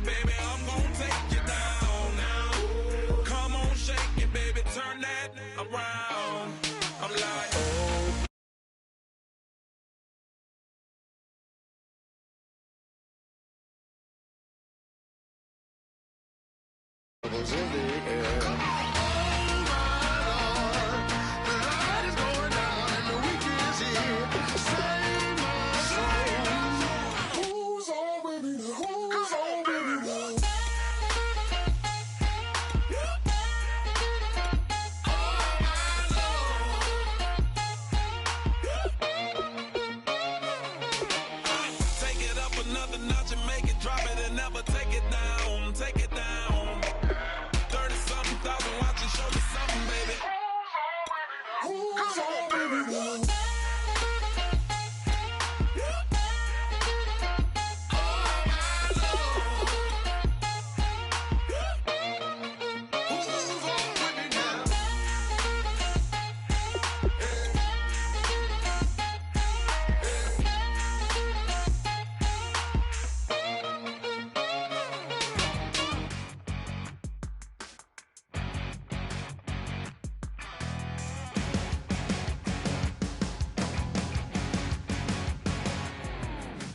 baby, I'm gonna take you down now. Come on, shake it, baby, turn that around. I'm like, oh. Was in the air. Oh my Lord, the light is going down and the weekend's here. Save my soul. Who's on with me now? Who's on with me now? Oh my Lord. Take it up another notch and make it drop it and never take it down. Take it down. 30-something,000 watching, show me something, baby. Who's on with me now?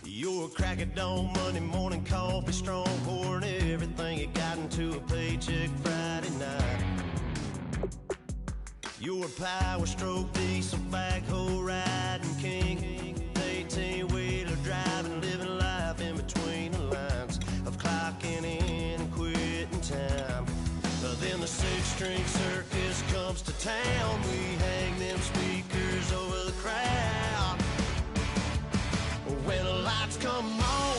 You're a crack at dawn, Monday morning coffee, strong pouring everything you got into a paycheck Friday night. You're a power stroke, diesel backhoe riding king, 18-wheeler driving, living life in between the lines of clocking in and quitting time. Then the six-string circus comes to town. We hang them speakers over the crowd. When the lights come on,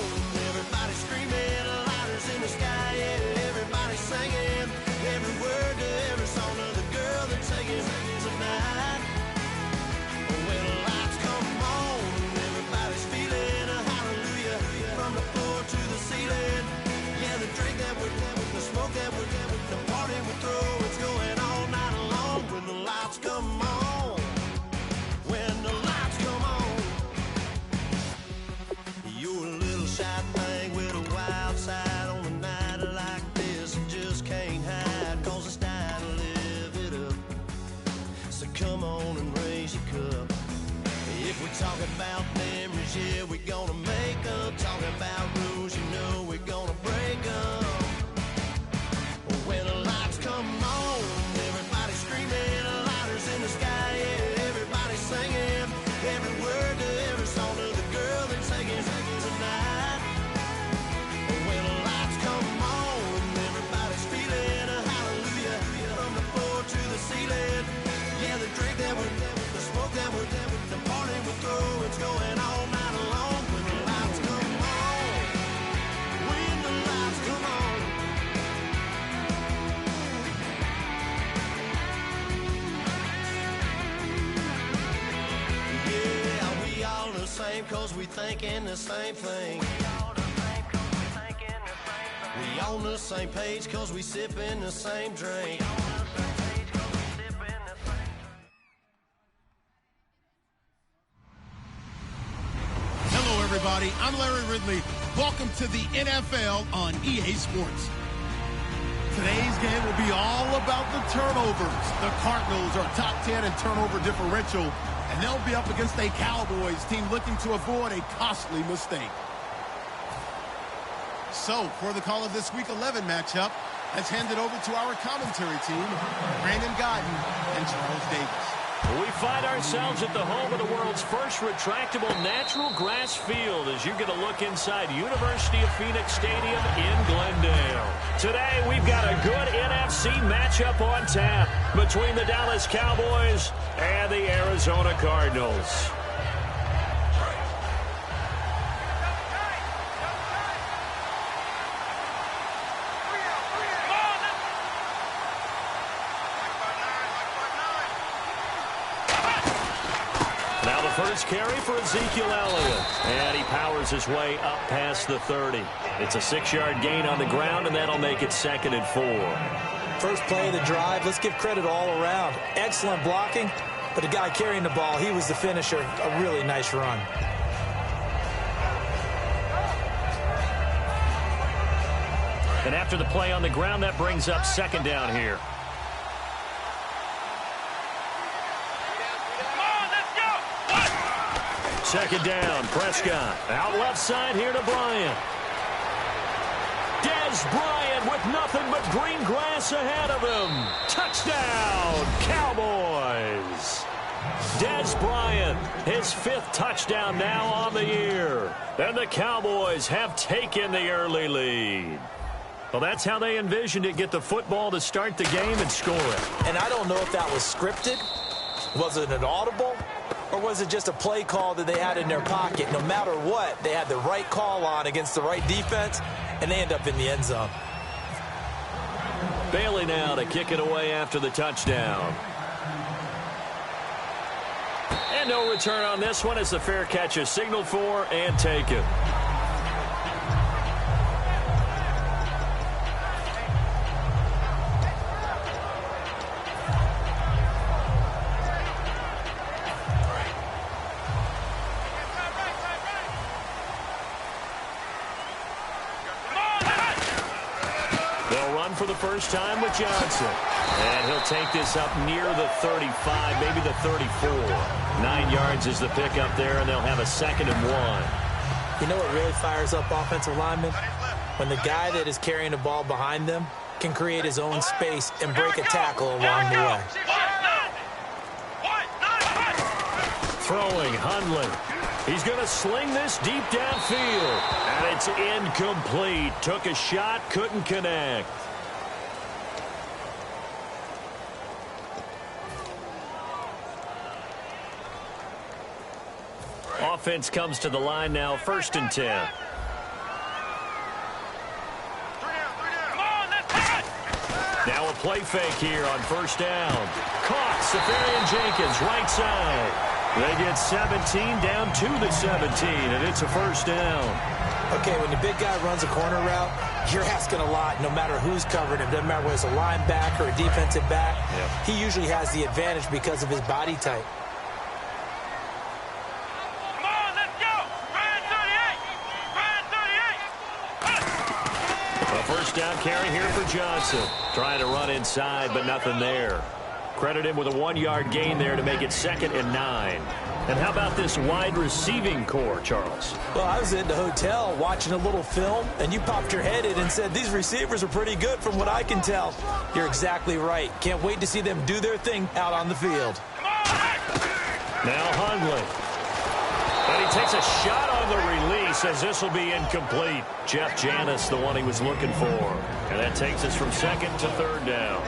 everybody screaming, lighters in the sky, yeah, everybody singing every word to every song of the girl they're taking tonight. When the lights come on, everybody's feeling a hallelujah from the floor to the ceiling. Yeah, the drink that we're the smoke that we're the party we throw, it's going all night long. When the lights come on, when the lights come on. You're a little shy thing with a wild side on a night like this. You just can't hide, cause it's time to live it up. So come on and raise your cup. If we're talking about memories, yeah, we're gonna make up. Talking about rules, you know we're gonna break up. When the lights come on, everybody screaming, lighters in the sky, yeah, everybody singing every word to every song of the girl they're taking tonight. When the lights come on, everybody's feeling a hallelujah from the floor to the ceiling. Yeah, the drink that we're the smoke that we're the party we throw, it's going all night long. When the lights come on, when the lights come on. Yeah, we all the same cause we thinking the same thing. We on the same page cause we sipping the same drink. Hello, everybody. I'm Larry Ridley. Welcome to the NFL on EA Sports. Today's game will be all about the turnovers. The Cardinals are top 10 in turnover differential, and they'll be up against a Cowboys team looking to avoid a costly mistake. So, for the call of this Week 11 matchup, let's hand it over to our commentary team, Brandon Godden and Charles Davis. We find ourselves at the home of the world's first retractable natural grass field as you get a look inside University of Phoenix Stadium in Glendale. Today, we've got a good NFC matchup on tap between the Dallas Cowboys and the Arizona Cardinals. First carry for Ezekiel Elliott, and he powers his way up past the 30. It's a 6-yard gain on the ground, and that'll make it 2nd and 4. First play of the drive, let's give credit all around. Excellent blocking, but the guy carrying the ball, he was the finisher. A really nice run. And after the play on the ground, that brings up second down here. Second down, Prescott. Out left side here to Bryant. Dez Bryant with nothing but green grass ahead of him. Touchdown, Cowboys. Dez Bryant, his 5th touchdown now on the year. And the Cowboys have taken the early lead. Well, that's how they envisioned it, get the football to start the game and score it. And I don't know if that was scripted. Was it an audible? Or was it just a play call that they had in their pocket? No matter what, they had the right call on against the right defense, and they end up in the end zone. Bailey now to kick it away after the touchdown. And no return on this one as the fair catch is signaled for and taken. For the first time with Johnson. And he'll take this up near the 35, maybe the 34. 9 yards is the pickup there, and they'll have a 2nd and 1. You know what really fires up offensive linemen? When the guy that is carrying the ball behind them can create his own space and break a tackle along the way. Throwing, Hundley. He's going to sling this deep downfield. And it's incomplete. Took a shot, couldn't connect. Offense comes to the line now, 1st and 10. Now a play fake here on 1st down. Caught, Safarian Jenkins, right side. They get 17 down to the 17, and it's a 1st down. Okay, when the big guy runs a corner route, you're asking a lot no matter who's covering him. Doesn't matter whether it's a linebacker or a defensive back. Yep. He usually has the advantage because of his body type. First down carry here for Johnson. Trying to run inside, but nothing there. Credit him with a 1-yard gain there to make it 2nd and 9. And how about this wide receiving core, Charles? Well, I was in the hotel watching a little film, and you popped your head in and said, these receivers are pretty good from what I can tell. You're exactly right. Can't wait to see them do their thing out on the field. Now Hundley. And he takes a shot on the release as this will be incomplete. Jeff Janis, the one he was looking for. And that takes us from 2nd to 3rd down.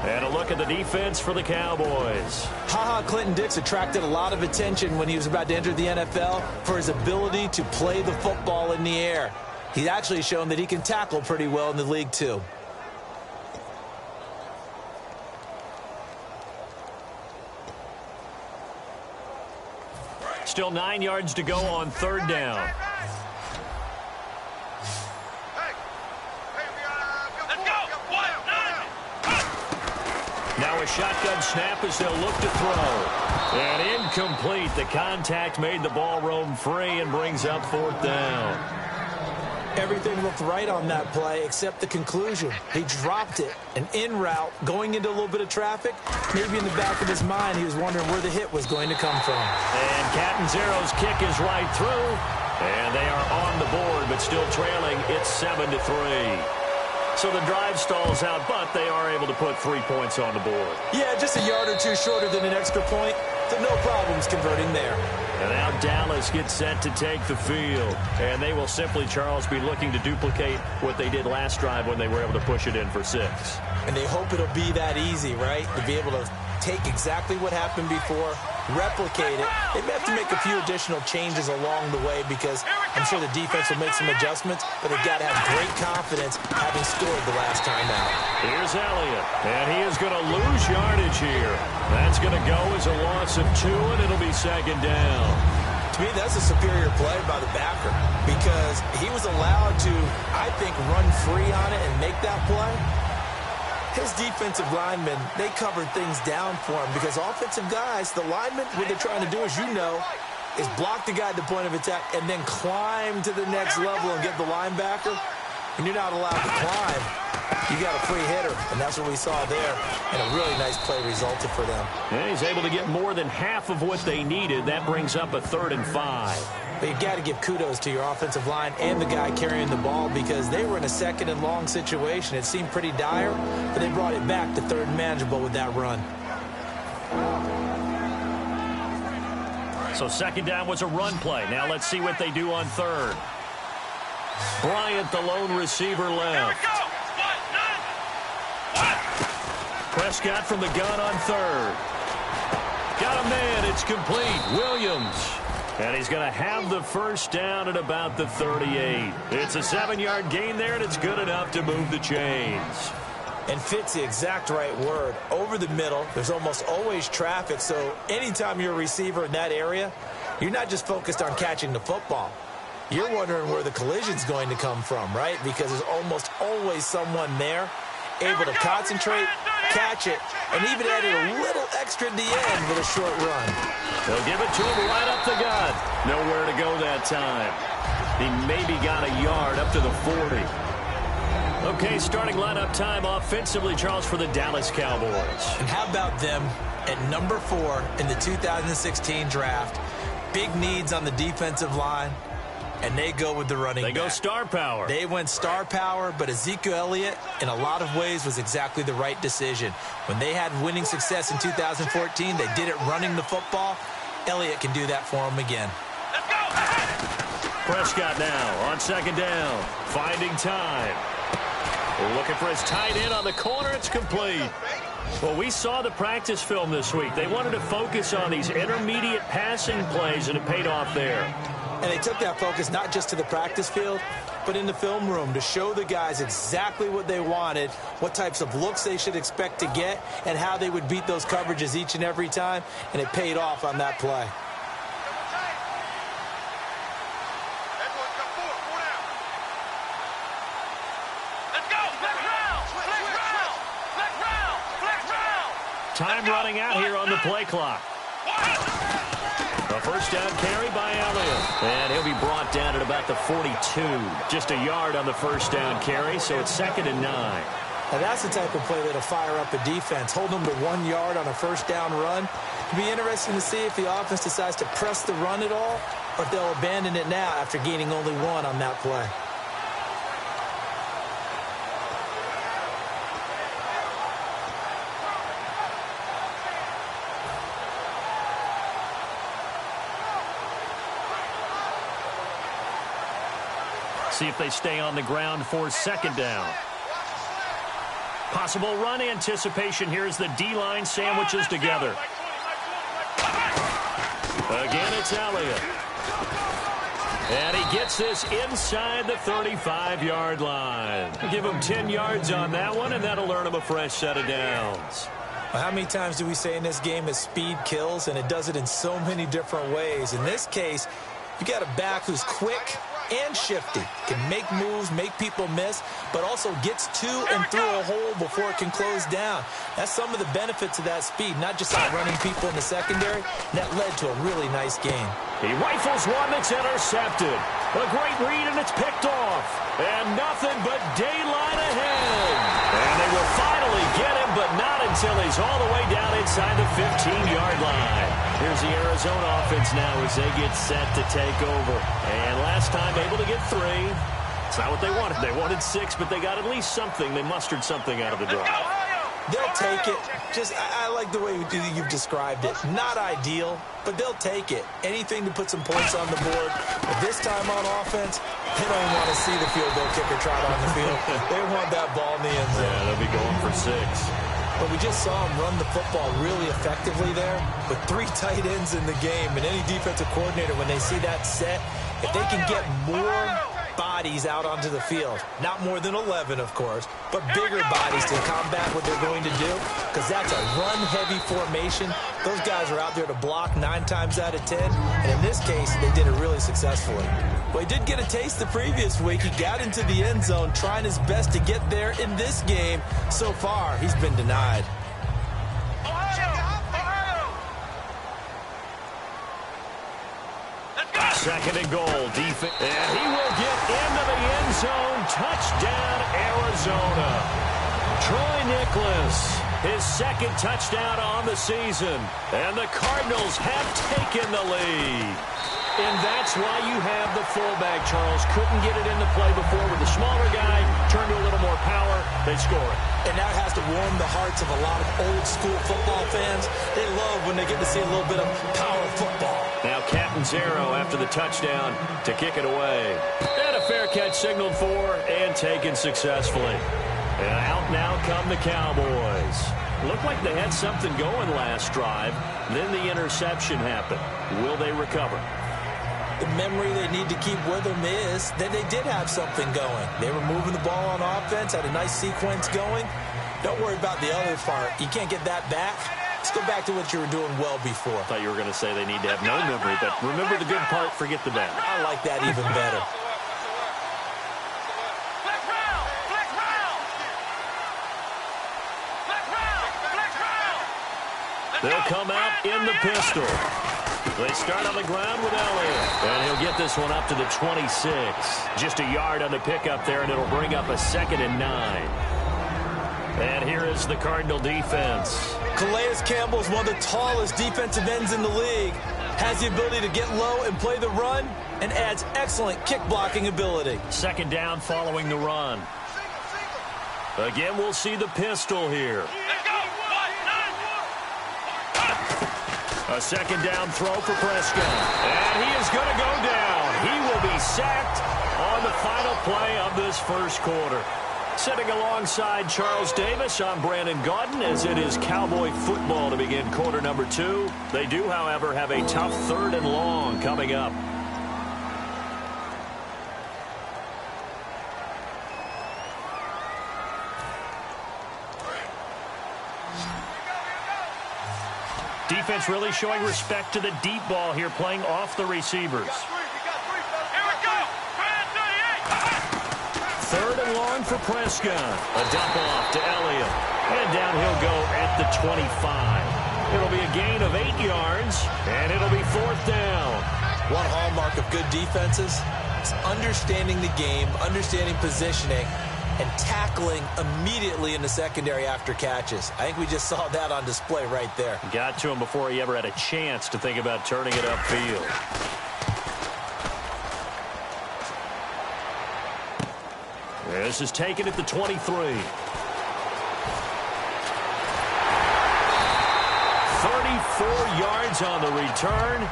And a look at the defense for the Cowboys. Ha-Ha Clinton-Dix attracted a lot of attention when he was about to enter the NFL for his ability to play the football in the air. He's actually shown that he can tackle pretty well in the league, too. Still 9 yards to go on 3rd down. Now a shotgun snap as they'll look to throw. And incomplete. The contact made the ball roam free and brings up 4th down. Everything looked right on that play except the conclusion. He dropped it, an in route, going into a little bit of traffic. Maybe in the back of his mind, he was wondering where the hit was going to come from. And Catanzaro's kick is right through. And they are on the board, but still trailing. It's 7-3. So the drive stalls out, but they are able to put 3 points on the board. Yeah, just a yard or two shorter than an extra point. So no problems converting there. And now Dallas gets set to take the field. And they will simply, Charles, be looking to duplicate what they did last drive when they were able to push it in for 6. And they hope it'll be that easy, right? To be able to take exactly what happened before, replicate it. They may have to make a few additional changes along the way because I'm sure the defense will make some adjustments, but they've got to have great confidence having scored the last time out. Here's Elliott, and he is going to lose yardage here. That's going to go as a loss of 2, and it'll be 2nd down. To me, that's a superior play by the backer because he was allowed to, I think, run free on it and make that play. His defensive linemen, they covered things down for him because offensive guys, the linemen, what they're trying to do, as you know, is block the guy at the point of attack and then climb to the next level and get the linebacker. when you're not allowed to climb, you got a free hitter, and that's what we saw there, and a really nice play resulted for them. And he's able to get more than half of what they needed. That brings up a 3rd and 5. But you've got to give kudos to your offensive line and the guy carrying the ball because they were in a 2nd and long situation. It seemed pretty dire, but they brought it back to 3rd and manageable with that run. So 2nd down was a run play. Now let's see what they do on 3rd. Bryant, the lone receiver, left. Prescott from the gun on 3rd. Got a man. It's complete. Williams. And he's going to have the 1st down at about the 38. It's a 7-yard gain there, and it's good enough to move the chains. And fits the exact right word. Over the middle, there's almost always traffic, so anytime you're a receiver in that area, you're not just focused on catching the football. You're wondering where the collision's going to come from, right? Because there's almost always someone there able to concentrate, catch it, and even added a little extra at the end with a short run. They'll give it to him right up the gut. Nowhere to go that time. He maybe got a yard up to the 40. Okay, starting lineup time offensively, Charles, for the Dallas Cowboys. And how about them at number 4 in the 2016 draft? Big needs on the defensive line. And they go with the running back. They go star power. They went star power, but Ezekiel Elliott, in a lot of ways, was exactly the right decision. When they had winning success in 2014, they did it running the football. Elliott can do that for them again. Prescott now on 2nd down. Finding time. Looking for his tight end on the corner. It's complete. Well, we saw the practice film this week. They wanted to focus on these intermediate passing plays, and it paid off there. And they took that focus not just to the practice field, but in the film room to show the guys exactly what they wanted, what types of looks they should expect to get, and how they would beat those coverages each and every time, and it paid off on that play. Time running out here on the play clock. A 1st down carry by Elliott. And he'll be brought down at about the 42. Just a yard on the 1st down carry, so it's 2nd and 9. Now that's the type of play that'll fire up a defense. Hold them to 1 yard on a 1st down run. It'll be interesting to see if the offense decides to press the run at all, or if they'll abandon it now after gaining only 1 on that play. See if they stay on the ground for 2nd down. Possible run anticipation here as the D-line sandwiches together. Again, it's Elliott. And he gets this inside the 35-yard line. Give him 10 yards on that one, and that'll earn him a fresh set of downs. Well, how many times do we say in this game that speed kills, and it does it in so many different ways? In this case, you got a back who's quick and shifty, can make moves, make people miss, but also gets to and through a hole before it can close down. That's some of the benefits of that speed, not just outrunning people in the secondary. And that led to a really nice game. He rifles one that's intercepted. A great read, and it's picked off. And nothing but daylight ahead. And they will finally get him, but not until he's all the way down inside the 15-yard line. Here's the Arizona offense now as they get set to take over. And last time able to get 3. It's not what they wanted. They wanted 6, but they got at least something. They mustered something out of the drive. They'll take it. I like the way you've described it. Not ideal, but they'll take it. Anything to put some points on the board. But this time on offense, they don't want to see the field goal kicker trot on the field. They want that ball in the end zone. Yeah, they'll be going for 6. But we just saw him run the football really effectively there with 3 tight ends in the game. And any defensive coordinator, when they see that set, if they can get more bodies out onto the field, not more than 11, of course, but bigger bodies to combat what they're going to do, because that's a run-heavy formation. Those guys are out there to block 9 times out of 10, and in this case, they did it really successfully. Well, he did get a taste the previous week. He got into the end zone, trying his best to get there in this game. So far, he's been denied. Second and goal. Defense. And he will get into the end zone touchdown, Arizona. Troy Nicholas, his second touchdown on the season. And the Cardinals have taken the lead. And that's why you have the fullback, Charles. Couldn't get it into play before with the smaller guy. Turned to a little more power. They score it. And that has to warm the hearts of a lot of old-school football fans. They love when they get to see a little bit of power football. Now Catanzaro after the touchdown to kick it away. And a fair catch signaled for and taken successfully. And out now come the Cowboys. Looked like they had something going last drive. Then the interception happened. Will they recover? The memory they need to keep with them is that they did have something going. They were moving the ball on offense, had a nice sequence going. Don't worry about the other part. You can't get that back. Let's go back to what you were doing well before. I thought you were going to say they need to have no memory, but remember the good part, forget the bad. I like that even better. They'll come out in the pistol. They start on the ground with Elliott. And he'll get this one up to the 26. Just a yard on the pickup there, and it'll bring up a 2nd and 9. And here is the Cardinal defense. Calais Campbell is one of the tallest defensive ends in the league. Has the ability to get low and play the run, and adds excellent kick blocking ability. 2nd down following the run. Again, we'll see the pistol here. A 2nd down throw for Prescott. And he is going to go down. He will be sacked on the final play of this first quarter. Sitting alongside Charles Davis, I'm Brandon Gaudin as it is Cowboy football to begin quarter number 2. They do, however, have a tough 3rd and long coming up. Defense really showing respect to the deep ball here, playing off the receivers. 3rd and long for Prescott. A dump off to Elliott. And down he'll go at the 25. It'll be a gain of 8 yards, and it'll be 4th down. One hallmark of good defenses is understanding the game, understanding positioning, and tackling immediately in the secondary after catches. I think we just saw that on display right there. Got to him before he ever had a chance to think about turning it upfield. This is taken at the 23. 34 yards on the return.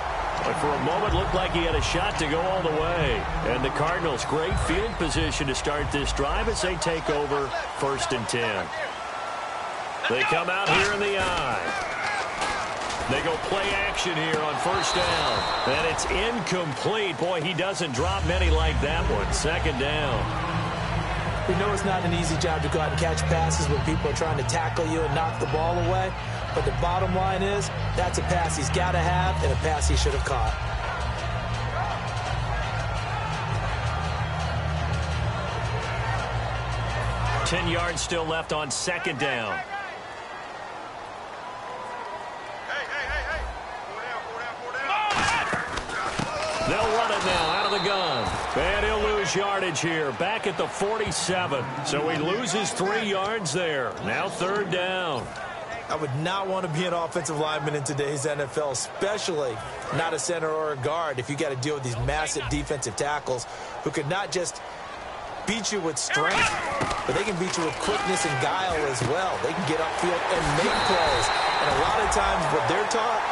But for a moment, looked like he had a shot to go all the way. And the Cardinals, great field position to start this drive as they take over 1st and 10. They come out here in the eye. They go play action here on 1st down. And it's incomplete. Boy, he doesn't drop many like that one. 2nd down. We know it's not an easy job to go out and catch passes when people are trying to tackle you and knock the ball away. But the bottom line is, that's a pass he's got to have and a pass he should have caught. Ten yards still left on 2nd down. They'll run it now out of the gun. And he'll lose yardage here. Back at the 47. So he loses 3 yards there. Now 3rd down. I would not want to be an offensive lineman in today's NFL, especially not a center or a guard, if you got to deal with these massive defensive tackles who could not just beat you with strength, but they can beat you with quickness and guile as well. They can get upfield and make plays. And a lot of times what they're taught,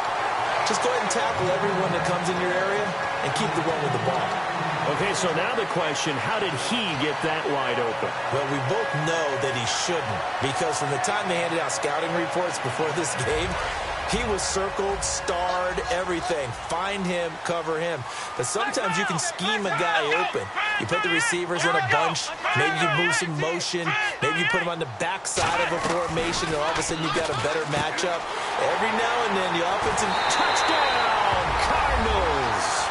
just go ahead and tackle everyone that comes in your area and keep the run with the ball. Okay, so now the question, how did he get that wide open? Well, we both know that he shouldn't, because from the time they handed out scouting reports before this game, he was circled, starred, everything. Find him, cover him. But sometimes you can scheme a guy open. You put the receivers in a bunch. Maybe you move some motion. Maybe you put them on the backside of a formation, and all of a sudden you've got a better matchup. Every now and then, the offensive Touchdown, Cardinals!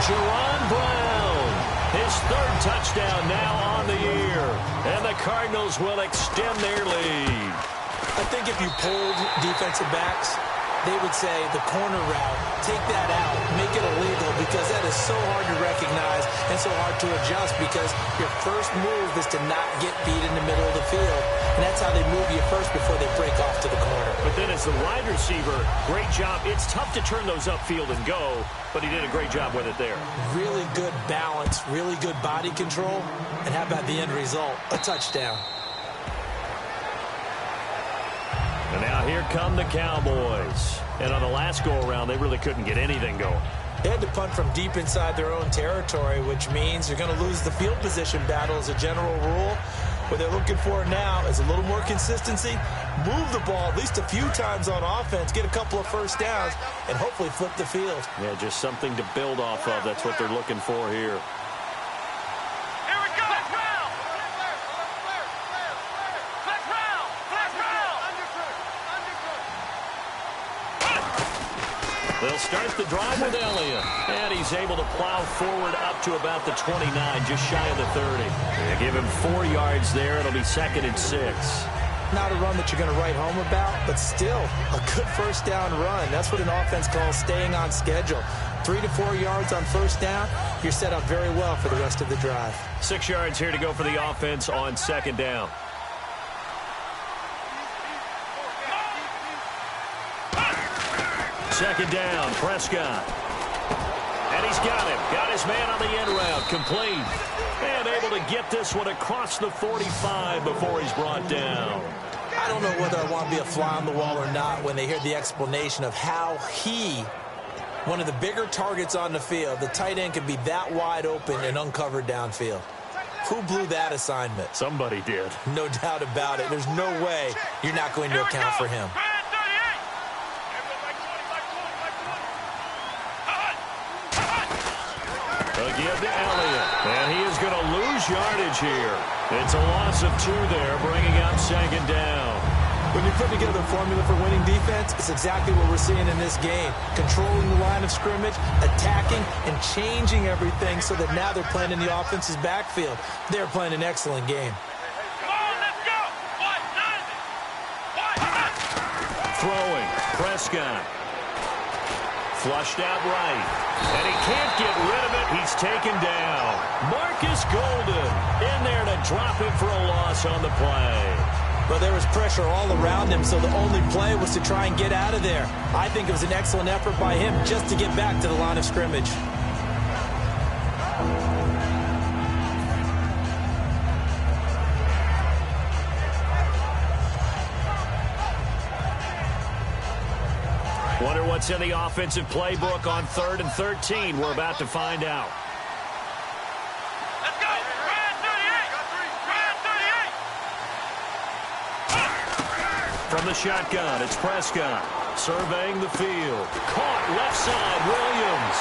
Jaron Brown, his 3rd touchdown now on the year. And the Cardinals will extend their lead. I think if you pulled defensive backs, they would say the corner route, take that out, make it illegal, because that is so hard to recognize and so hard to adjust, because your first move is to not get beat in the middle of the field. And that's how they move you first before they break off to the corner. But then as the wide receiver, great job. It's tough to turn those upfield and go, but he did a great job with it there. Really good balance, really good body control, and how about the end result? A touchdown. And now here come the Cowboys. And on the last go-around, they really couldn't get anything going. They had to punt from deep inside their own territory, which means you're going to lose the field position battle as a general rule. What they're looking for now is a little more consistency, move the ball at least a few times on offense, get a couple of first downs, and hopefully flip the field. Yeah, just something to build off of. That's what they're looking for here. They'll start the drive with Elliott. And he's able to plow forward up to about the 29, just shy of the 30. They give him 4 yards there. It'll be 2nd and 6. Not a run that you're going to write home about, but still a good first down run. That's what an offense calls staying on schedule. 3 to 4 yards on first down, you're set up very well for the rest of the drive. 6 yards here to go for the offense on 2nd down. Second down, Prescott. And he's got him. Got his man on the end route. Complete. And able to get this one across the 45 before he's brought down. I don't know whether I want to be a fly on the wall or not when they hear the explanation of how one of the bigger targets on the field, the tight end, can be that wide open and uncovered downfield. Who blew that assignment? Somebody did. No doubt about it. There's no way you're not going to account for him. Give to Elliott. And he is going to lose yardage here. It's a loss of 2 there, bringing up 2nd down. When you put together a formula for winning defense, it's exactly what we're seeing in this game. Controlling the line of scrimmage, attacking, and changing everything so that now they're playing in the offense's backfield. They're playing an excellent game. Throwing, Prescott. Flushed out right. And he can't get rid of it. He's taken down. Marcus Golden in there to drop him for a loss on the play. But there was pressure all around him, so the only play was to try and get out of there. I think it was an excellent effort by him just to get back to the line of scrimmage. Wonder what's in the offensive playbook on 3rd and 13. We're about to find out. Let's go! Ryan 38! Ryan 38! From the shotgun, it's Prescott. Surveying the field. Caught left side, Williams.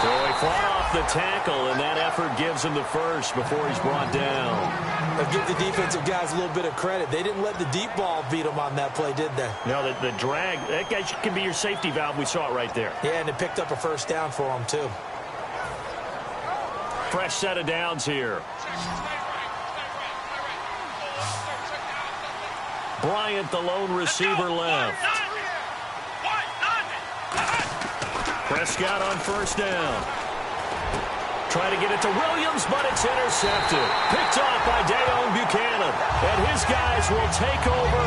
So he fought off the tackle, and that effort gives him the first before he's brought down. I'll give the defensive guys a little bit of credit. They didn't let the deep ball beat them on that play, did they? No, the drag, that guy can be your safety valve. We saw it right there. Yeah, and it picked up a first down for them, too. Fresh set of downs here. Bryant, the lone receiver, left. Prescott on first down. Try to get it to Williams, but it's intercepted. Picked off by Dayon Buchanan. And his guys will take over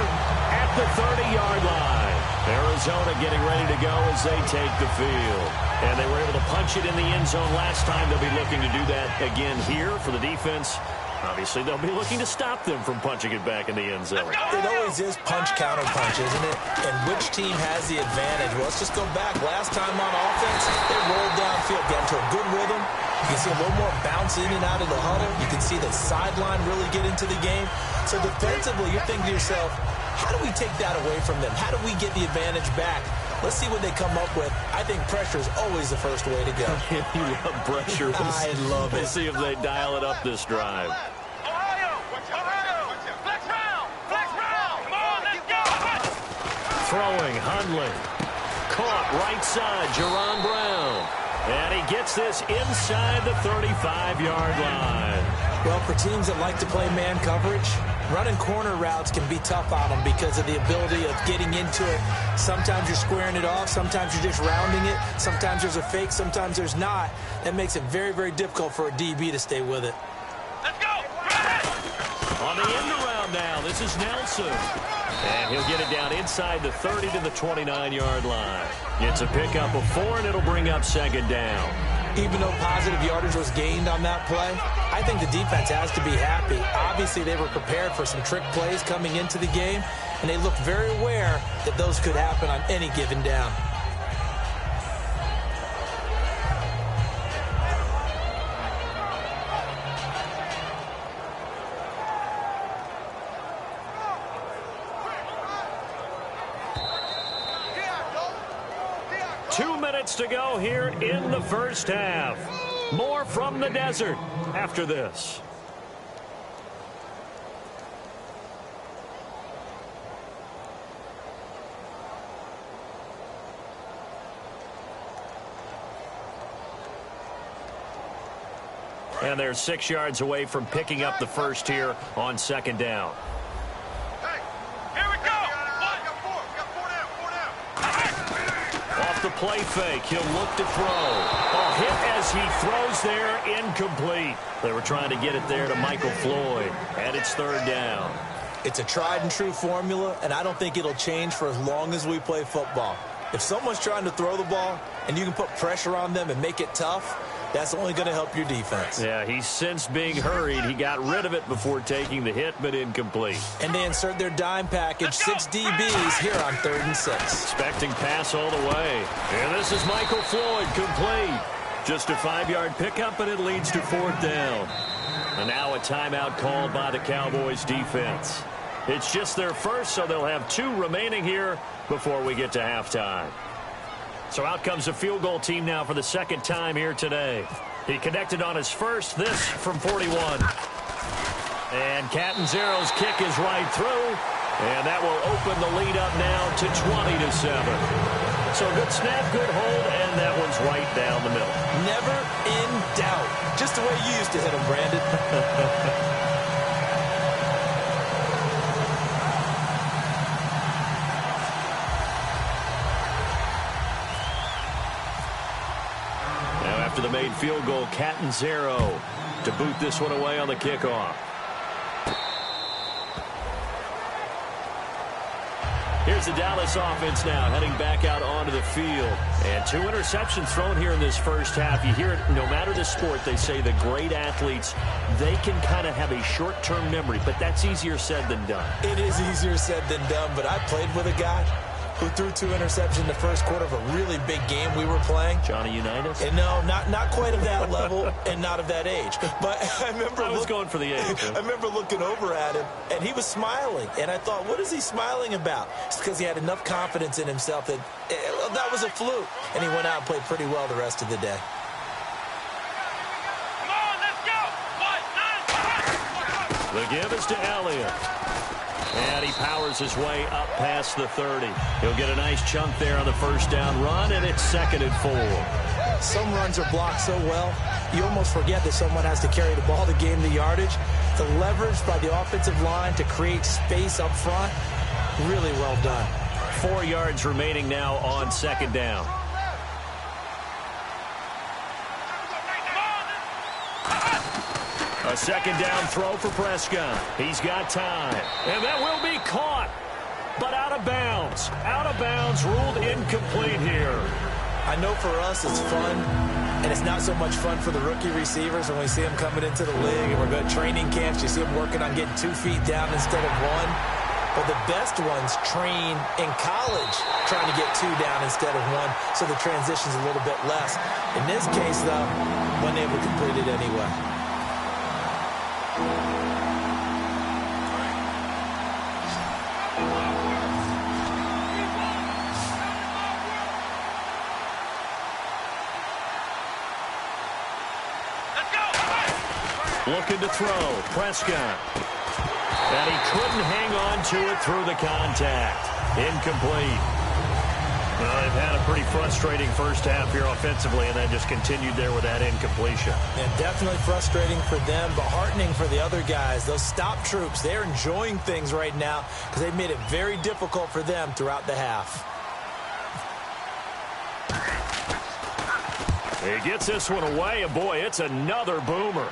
at the 30-yard line. Arizona getting ready to go as they take the field. And they were able to punch it in the end zone last time. They'll be looking to do that again here for the defense. Obviously, they'll be looking to stop them from punching it back in the end zone. It always is punch-counter-punch, isn't it? And which team has the advantage? Well, let's just go back. Last time on offense, they rolled downfield, got into a good rhythm. You can see a little more bounce in and out of the huddle. You can see the sideline really get into the game. So defensively, you're thinking to yourself, how do we take that away from them? How do we get the advantage back? Let's see what they come up with. I think pressure is always the first way to go. You love pressure. I love it. We'll see if they dial it up this drive. Throwing, Hundley. Caught right side, Jerron Brown. And he gets this inside the 35-yard line. Well, for teams that like to play man coverage, running corner routes can be tough on them because of the ability of getting into it. Sometimes you're squaring it off. Sometimes you're just rounding it. Sometimes there's a fake. Sometimes there's not. That makes it very, very difficult for a DB to stay with it. Let's go! On the end around now, this is Nelson. And he'll get it down inside the 30 to the 29-yard line. It's a pickup of 4, and it'll bring up second down. Even though positive yardage was gained on that play, I think the defense has to be happy. Obviously, they were prepared for some trick plays coming into the game, and they looked very aware that those could happen on any given down. To go here in the first half. More from the desert after this. And they're 6 yards away from picking up the first here on second down. The play fake. He'll look to throw. A hit as he throws there, incomplete. They were trying to get it there to Michael Floyd, and it's third down. It's a tried and true formula, and I don't think it'll change for as long as we play football. If someone's trying to throw the ball and you can put pressure on them and make it tough, that's only going to help your defense. Yeah, he sensed being hurried. He got rid of it before taking the hit, but incomplete. And they insert their dime package, 6 DBs here on 3rd and 6. Expecting pass all the way. And this is Michael Floyd, complete. Just a 5-yard pickup, and it leads to fourth down. And now a timeout called by the Cowboys defense. It's just their first, so they'll have 2 remaining here before we get to halftime. So out comes the field goal team now for the second time here today. He connected on his first, this from 41. And Catanzaro's kick is right through, and that will open the lead up now to 20-7. So good snap, good hold, and that one's right down the middle. Never in doubt. Just the way you used to hit him, Brandon. After the made field goal, Catanzaro to boot this one away on the kickoff. Here's the Dallas offense now heading back out onto the field. And 2 interceptions thrown here in this first half. You hear it, no matter the sport, they say the great athletes, they can kind of have a short-term memory, but that's easier said than done. It is easier said than done, but I played with a guy who threw 2 interceptions in the first quarter of a really big game we were playing. Johnny Unitas? And no, not quite of that level and not of that age. But I was going for the age. I remember looking over at him, and he was smiling. And I thought, what is he smiling about? It's because he had enough confidence in himself that that was a fluke. And he went out and played pretty well the rest of the day. Come on, let's go. The give is to Elliott. And he powers his way up past the 30. He'll get a nice chunk there on the first down run, and it's 2nd and 4. Some runs are blocked so well, you almost forget that someone has to carry the ball to gain the yardage. The leverage by the offensive line to create space up front, really well done. 4 yards remaining now on second down. A second down throw for Prescott. He's got time. And that will be caught. But out of bounds. Out of bounds, ruled incomplete here. I know for us it's fun, and it's not so much fun for the rookie receivers when we see them coming into the league and we're going to training camps. You see them working on getting 2 feet down instead of 1. But the best ones train in college trying to get 2 down instead of 1, so the transition's a little bit less. In this case, though, wasn't able to complete it anyway. Looking to throw, Prescott. And he couldn't hang on to it through the contact. Incomplete. Well, they've had a pretty frustrating first half here offensively, and then just continued there with that incompletion. Yeah, definitely frustrating for them, but heartening for the other guys. Those stop troops, they're enjoying things right now because they've made it very difficult for them throughout the half. He gets this one away, and boy, it's another boomer.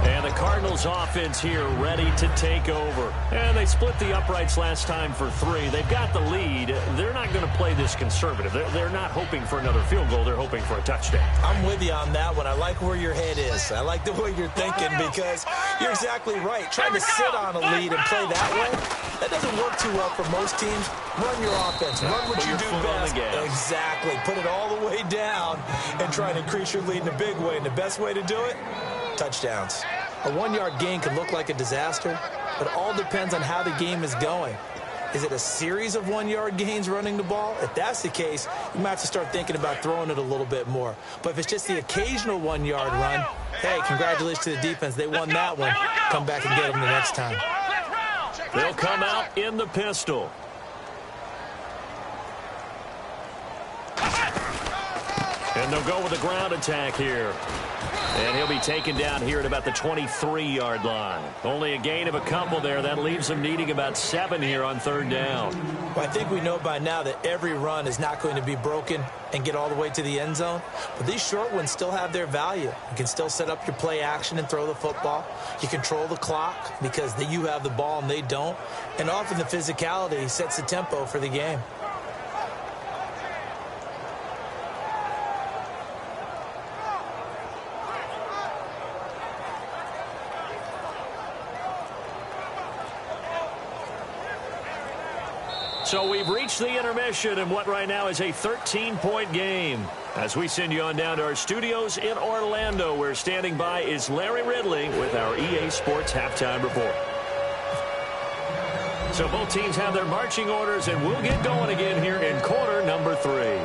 And the Cardinals offense here ready to take over. And they split the uprights last time for 3. They've got the lead. They're not going to play this conservative. They're not hoping for another field goal. They're hoping for a touchdown. I'm with you on that one. I like where your head is. I like the way you're thinking because you're exactly right. Trying to sit on a lead and play that way, that doesn't work too well for most teams. Run your offense. Run what you do best. Exactly. Put it all the way down and try and increase your lead in a big way. And the best way to do it, touchdowns. A 1-yard gain could look like a disaster, but it all depends on how the game is going. Is it a series of 1-yard gains running the ball? If that's the case, you might have to start thinking about throwing it a little bit more. But if it's just the occasional 1-yard run, hey, congratulations to the defense. They won that one. Come back and get them the next time. They'll come out in the pistol. And they'll go with a ground attack here. And he'll be taken down here at about the 23-yard line. Only a gain of a couple there. That leaves them needing about 7 here on 3rd down. Well, I think we know by now that every run is not going to be broken and get all the way to the end zone. But these short ones still have their value. You can still set up your play action and throw the football. You control the clock because you have the ball and they don't. And often the physicality sets the tempo for the game. So we've reached the intermission in what right now is a 13-point game. As we send you on down to our studios in Orlando, where standing by is Larry Ridley with our EA Sports Halftime Report. So both teams have their marching orders, and we'll get going again here in quarter number 3.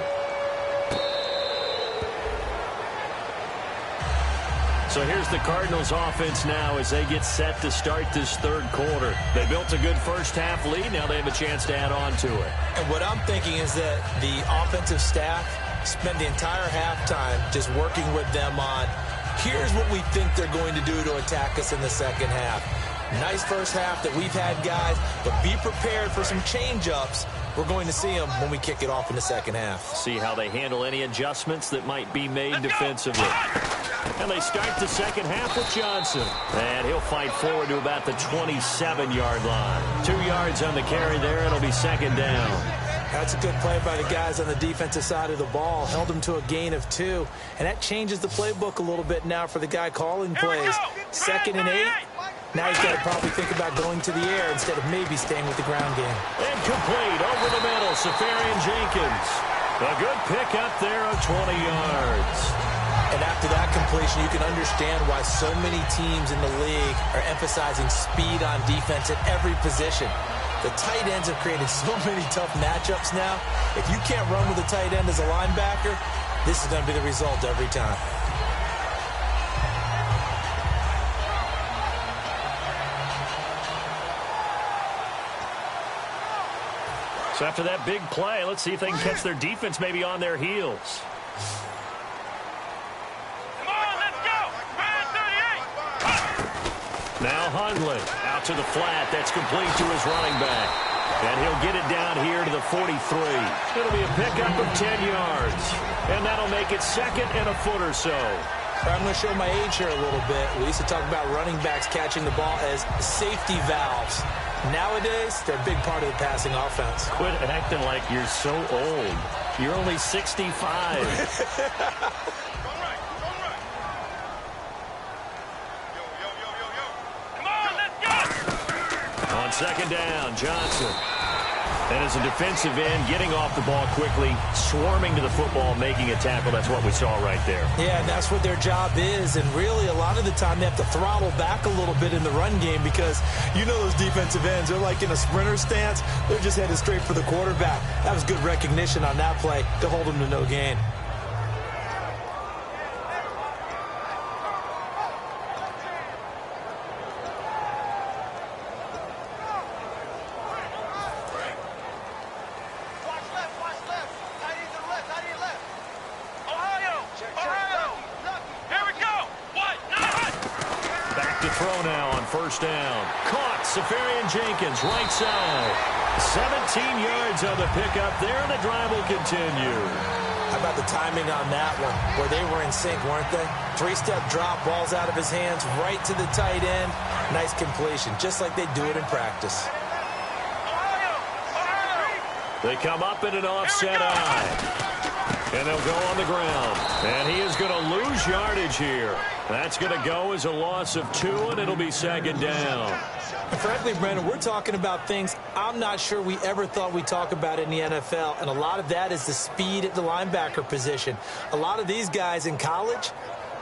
So here's the Cardinals offense now as they get set to start this 3rd quarter. They built a good first half lead. Now they have a chance to add on to it. And what I'm thinking is that the offensive staff spend the entire halftime just working with them on, here's what we think they're going to do to attack us in the second half. Nice first half that we've had, guys, but be prepared for some change-ups. We're going to see them when we kick it off in the second half. See how they handle any adjustments that might be made defensively. And they start the second half with Johnson. And he'll fight forward to about the 27-yard line. 2 yards on the carry there. It'll be 2nd down. That's a good play by the guys on the defensive side of the ball. Held them to a gain of 2. And that changes the playbook a little bit now for the guy calling plays. 2nd and 8. Now he's got to probably think about going to the air instead of maybe staying with the ground game. And complete over the middle, Safarian Jenkins. A good pickup there of 20 yards. And after that completion, you can understand why so many teams in the league are emphasizing speed on defense at every position. The tight ends have created so many tough matchups now. If you can't run with a tight end as a linebacker, this is going to be the result every time. So after that big play, let's see if they can catch their defense maybe on their heels. Now Hundley out to the flat. That's complete to his running back. And he'll get it down here to the 43. It'll be a pickup of 10 yards. And that'll make it 2nd and a foot or so. I'm going to show my age here a little bit. We used to talk about running backs catching the ball as safety valves. Nowadays, they're a big part of the passing offense. Quit acting like you're so old. You're only 65. On 2nd down, Johnson. And as a defensive end, getting off the ball quickly, swarming to the football, making a tackle. That's what we saw right there. Yeah, and that's what their job is. And really, a lot of the time, they have to throttle back a little bit in the run game because you know those defensive ends, they're like in a sprinter stance. They're just headed straight for the quarterback. That was good recognition on that play to hold them to no gain. throw now on first down. Caught. Safarian Jenkins, right side. 17 yards on the pickup there, and the drive will continue. How about the timing on that one, where they were in sync, weren't they? Three-step drop, ball's out of his hands, right to the tight end. Nice completion, just like they do it in practice. They come up in an offset eye. And they'll go on the ground. And he is going to lose yardage here. That's going to go as a loss of 2, and it'll be second down. And frankly, Brandon, we're talking about things I'm not sure we ever thought we'd talk about in the NFL. And a lot of that is the speed at the linebacker position. A lot of these guys in college,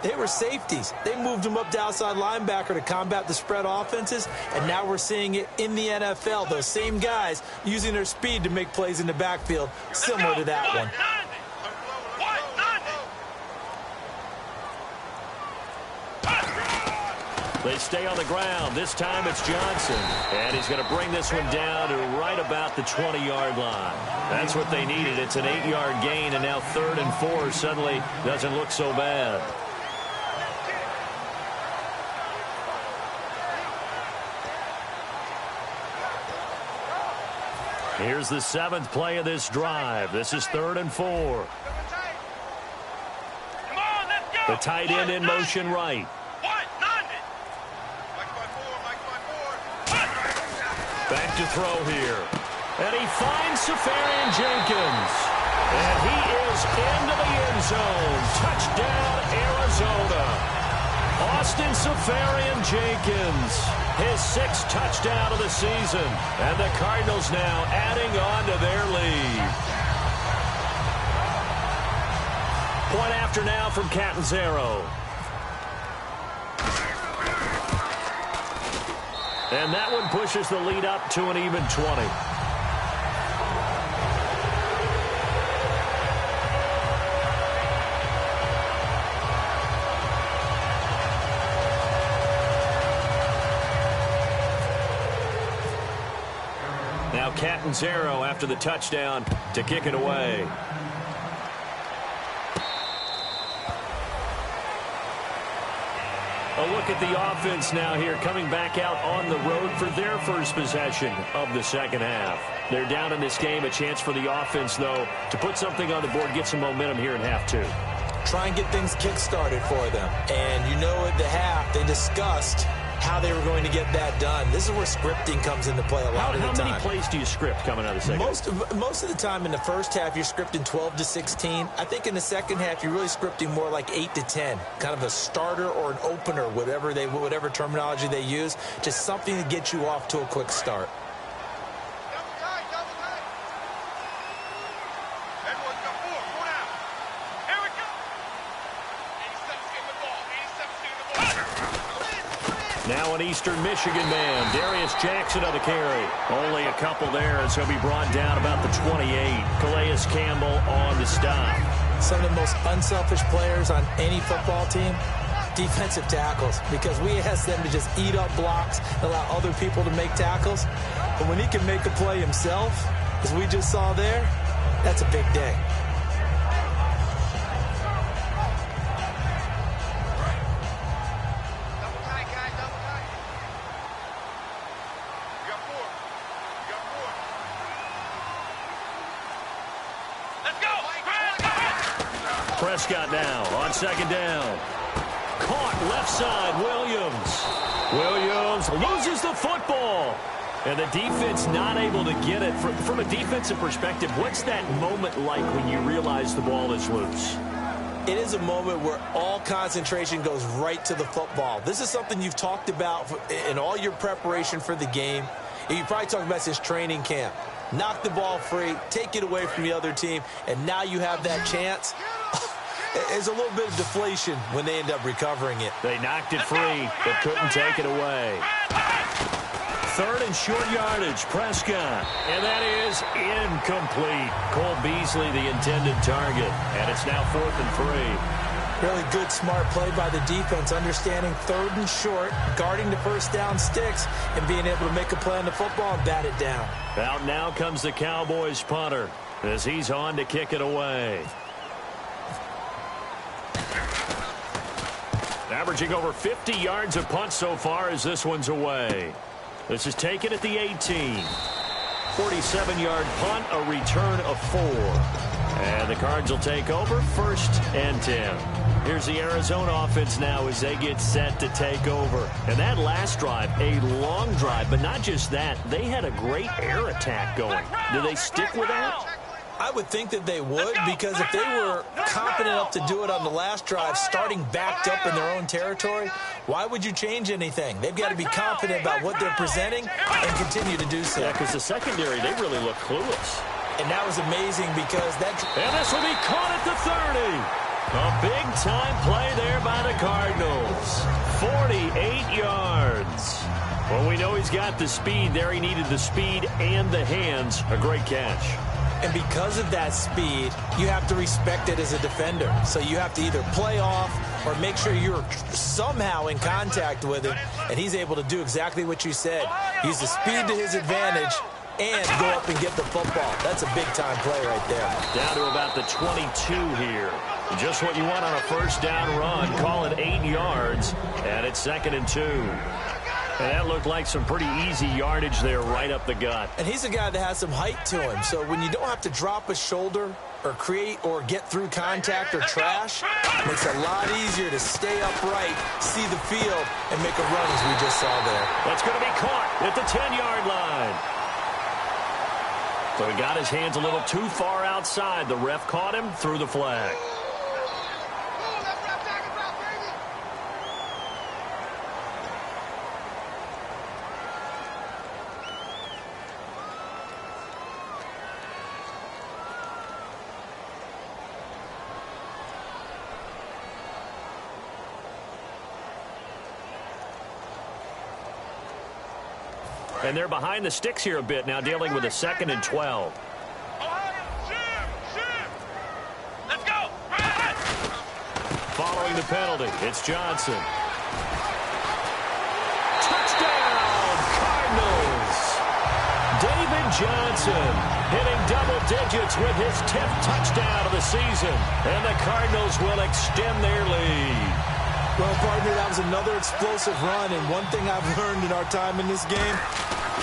they were safeties. They moved them up to outside linebacker to combat the spread offenses, and now we're seeing it in the NFL. Those same guys using their speed to make plays in the backfield, similar to that one. They stay on the ground. This time it's Johnson. And he's going to bring this one down to right about the 20-yard line. That's what they needed. It's an 8-yard gain, and now 3rd and 4 suddenly doesn't look so bad. Here's the 7th play of this drive. This is 3rd and 4. The tight end in motion right. Back to throw here. And he finds Safarian Jenkins. And he is into the end zone. Touchdown, Arizona. Austin Safarian Jenkins, his 6th touchdown of the season. And the Cardinals now adding on to their lead. Point after now from Catanzaro. And that one pushes the lead up to an even 20. Now Catanzaro after the touchdown to kick it away. A look at the offense now here, coming back out on the road for their first possession of the second half. They're down in this game. A chance for the offense, though, to put something on the board, get some momentum here in half 2. Try and get things kick-started for them. And you know at the half, they discussed how they were going to get that done. This is where scripting comes into play a lot of the time. How many plays do you script coming out of the second half? Most of the time in the first half, you're scripting 12 to 16. I think in the second half, you're really scripting more like 8 to 10. Kind of a starter or an opener, whatever terminology they use. Just something to get you off to a quick start. Now an Eastern Michigan man, Darius Jackson on the carry. Only a couple there as he'll be brought down about the 28. Calais Campbell on the stop. Some of the most unselfish players on any football team, defensive tackles, because we ask them to just eat up blocks and allow other people to make tackles. But when he can make a play himself, as we just saw there, that's a big day. Prescott now on second down. Caught left side, Williams. Williams loses the football. And the defense not able to get it. From a defensive perspective, what's that moment like when you realize the ball is loose? It is a moment where all concentration goes right to the football. This is something you've talked about in all your preparation for the game. And you probably talked about since training camp. Knock the ball free, take it away from the other team, and now you have that chance. There's a little bit of deflation when they end up recovering it. They knocked it free, but couldn't take it away. 3rd and short yardage, Prescott. And that is incomplete. Cole Beasley, the intended target. And it's now 4th and 3. Really good, smart play by the defense, understanding 3rd and short, guarding the first down sticks, and being able to make a play on the football and bat it down. Out now comes the Cowboys punter as he's on to kick it away. Averaging over 50 yards a punt so far as this one's away. This is taken at the 18. 47-yard punt, a return of 4. And the Cards will take over 1st and 10. Here's the Arizona offense now as they get set to take over. And that last drive, a long drive, but not just that. They had a great air attack going. Do they stick with that? I would think that they would, because if they were confident enough to do it on the last drive, starting backed up in their own territory, why would you change anything? They've got to be confident about what they're presenting and continue to do so. Yeah, because the secondary, they really look clueless. And that was amazing because that... And this will be caught at the 30. A big-time play there by the Cardinals. 48 yards. Well, we know he's got the speed there. He needed the speed and the hands. A great catch. And because of that speed, you have to respect it as a defender. So you have to either play off or make sure you're somehow in contact with him. And he's able to do exactly what you said. Use the speed to his advantage and go up and get the football. That's a big-time play right there. Down to about the 22 here. Just what you want on a first down run. Call it 8 yards, and it's 2nd and 2. And that looked like some pretty easy yardage there right up the gut. And he's a guy that has some height to him. So when you don't have to drop a shoulder or create or get through contact or trash, it makes it a lot easier to stay upright, see the field, and make a run as we just saw there. That's going to be caught at the 10-yard line. So he got his hands a little too far outside. The ref caught him, threw the flag. And they're behind the sticks here a bit now, dealing with a 2nd and 12. Following the penalty, it's Johnson. Touchdown, Cardinals! David Johnson hitting double digits with his 10th touchdown of the season. And the Cardinals will extend their lead. Well, partner, that was another explosive run, and one thing I've learned in our time in this game,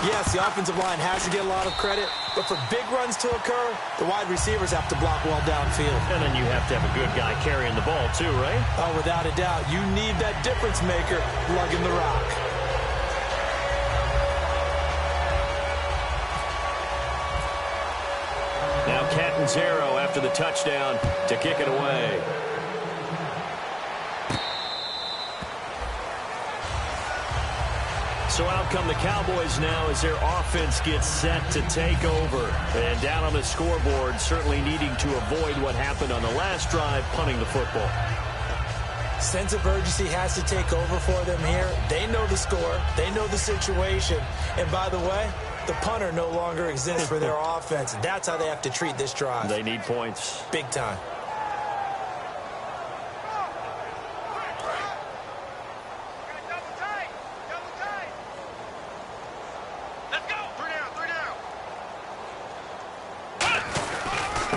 yes, the offensive line has to get a lot of credit, but for big runs to occur, the wide receivers have to block well downfield. And then you have to have a good guy carrying the ball too, right? Oh, without a doubt. You need that difference maker lugging the rock. Now Catanzaro after the touchdown to kick it away. So out come the Cowboys now as their offense gets set to take over. And down on the scoreboard, certainly needing to avoid what happened on the last drive, punting the football. Sense of urgency has to take over for them here. They know the score. They know the situation. And by the way, the punter no longer exists for their offense. That's how they have to treat this drive. They need points. Big time.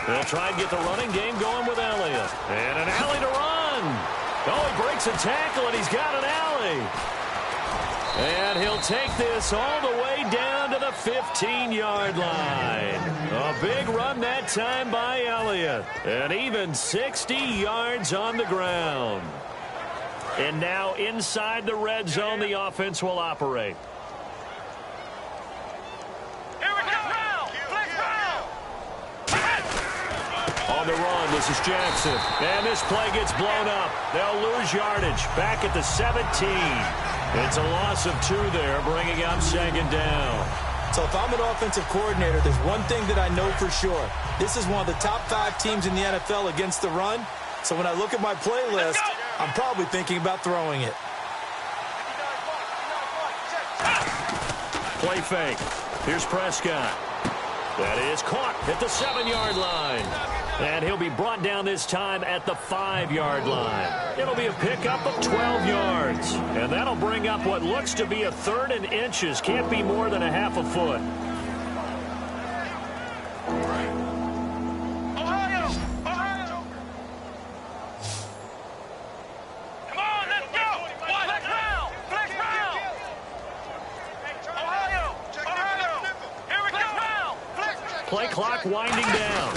They'll try and get the running game going with Elliott. And an alley to run. Oh, he breaks a tackle, and he's got an alley. And he'll take this all the way down to the 15-yard line. A big run that time by Elliott. And even 60 yards on the ground. And now inside the red zone, the offense will operate. On the run, this is Jackson. And this play gets blown up. They'll lose yardage. Back at the 17. It's a loss of 2 there, bringing up 2nd down. So if I'm an offensive coordinator, there's one thing that I know for sure. This is one of the top 5 teams in the NFL against the run. So when I look at my playlist, I'm probably thinking about throwing it. Play fake. Here's Prescott. That is caught at the 7-yard line. And he'll be brought down this time at the 5-yard line. It'll be a pickup of 12 yards. And that'll bring up what looks to be a 3rd and inches. Can't be more than a half a foot. Ohio! Come on, let's go! Play clock winding down.